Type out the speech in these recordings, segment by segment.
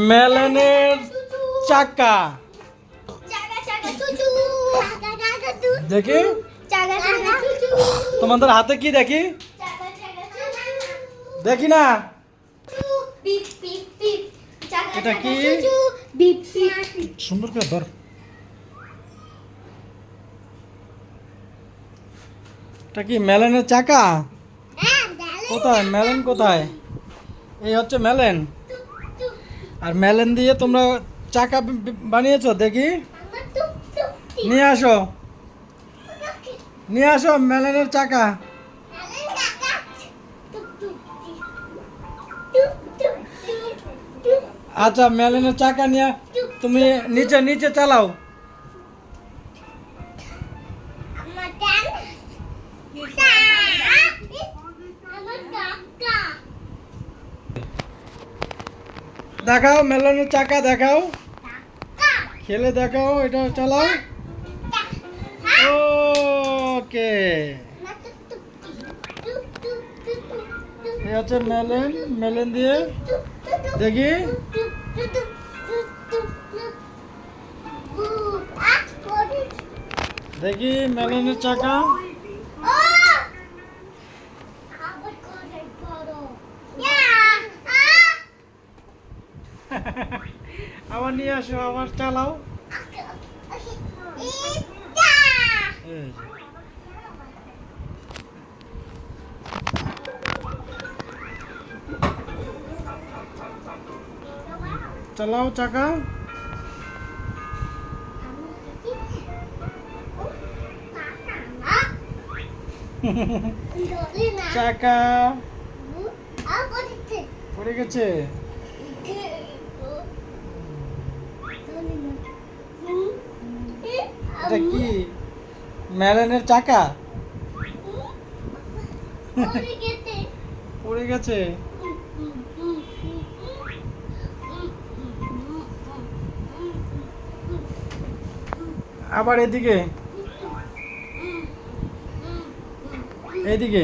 মেলেনের চাকা দেখি তোমাদের হাতে কি দেখি দেখি না এটা কি সুন্দর করে ধর এটা কি মেলেনের চাকা কোথায় মেলেন কোথায় এই হচ্ছে মেলেন আর মেলেন দিয়ে তোমরা চাকা বানিয়েছো দেখি নিয়ে আসো মেলেনের চাকা আচ্ছা মেলেনের চাকা নিয়ে তুমি নিচে নিচে চালাও দেখাও মেলেনের চাকা দেখাও খেলে দেখাও এটা চালাও ওকে এই হচ্ছে মেলেন দিয়ে দেখি দেখি মেলেনের চাকা আবার নিয়ে আসো আবার চালাও চালাও চাকা চাকা পড়ে গেছে এটা কি মেলেনের চাকা পড়ে গেছে আবার এদিকে এইদিকে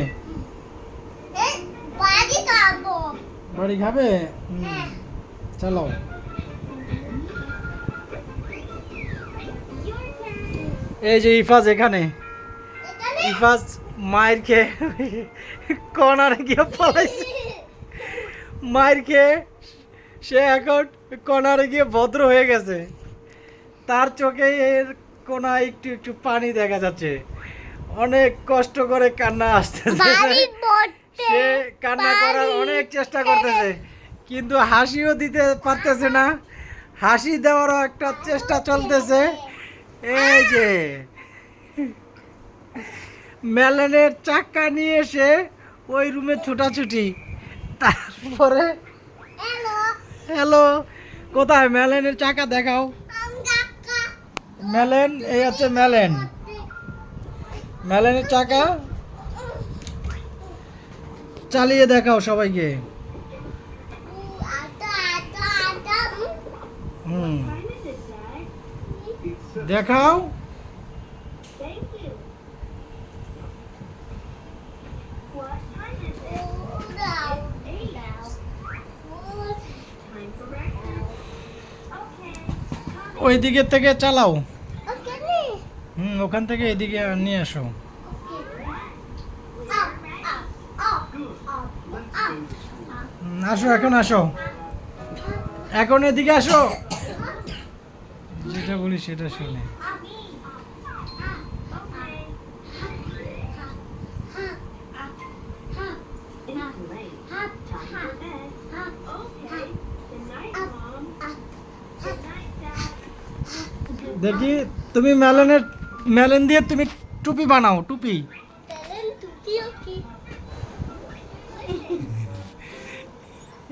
বাড়ি খাবে চলো এই যে ইফাজ এখানে ইফাজ মায়ের খেয়ে কর্নারে গিয়ে পলাইছে মায়ের খেয়ে সে এখন কর্নারে গিয়ে ভদ্র হয়ে গেছে তার চোখে এর কোনায় একটু একটু পানি দেখা যাচ্ছে অনেক কষ্ট করে কান্না আসতেছে সে কান্না করার অনেক চেষ্টা করতেছে কিন্তু হাসিও দিতে পারতেছে না হাসি দেওয়ারও একটা চেষ্টা চলতেছে এই যে মেলেনের চাকা নিয়ে এসে ওই রুমে ছোটাছুটি তারপরে হ্যালো কোথায় মেলেনের চাকা দেখাও মেলেন এই হচ্ছে মেলেনের চাকা চালিয়ে দেখাও সবাইকে দেখাও ওই দিকের থেকে চালাও ওখান থেকে এদিকে নিয়ে আসো আসো এখন এদিকে আসো যেটা বলি সেটা শুনে দেখি তুমি মেলেন দিয়ে তুমি টুপি বানাও টুপি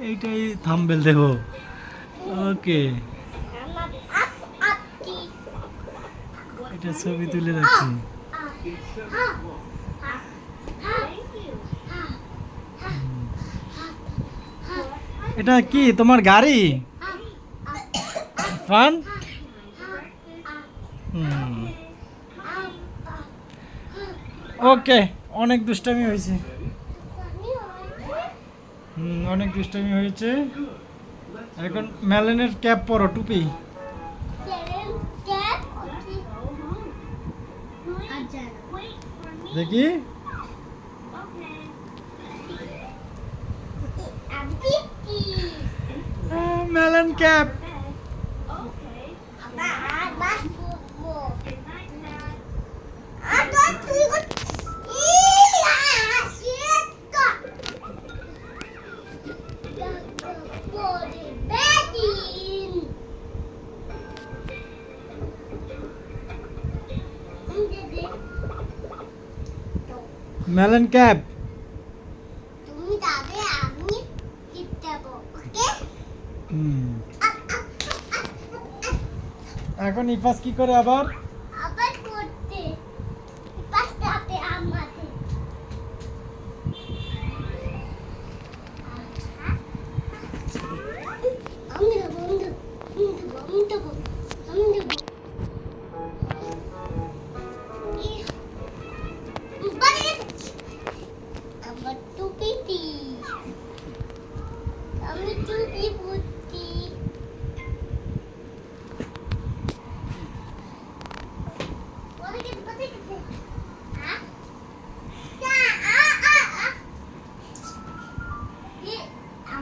এইটাই থাম্বনেল দেব ওকে এটা ছবি তুলে রাখছি এটা কি তোমার গাড়ি ফান ওকে অনেক দুষ্টামি হয়েছে অনেক দুষ্টামি হয়েছে এখন মেলেনের ক্যাপ পরো, টুপি। দেখি মেলেন ক্যাপ। মেলেন ক্যাপ। তুমি যাবে, আমি টিপ দেবো, ওকে? এখন ইফাস কি করে আবার? আবার করতে পাঁচটাতে আমাদের আমি দেবো, আমি দেবো, আমি দেবো, আমি দেবো, আবার টুপিটি আমি টুপি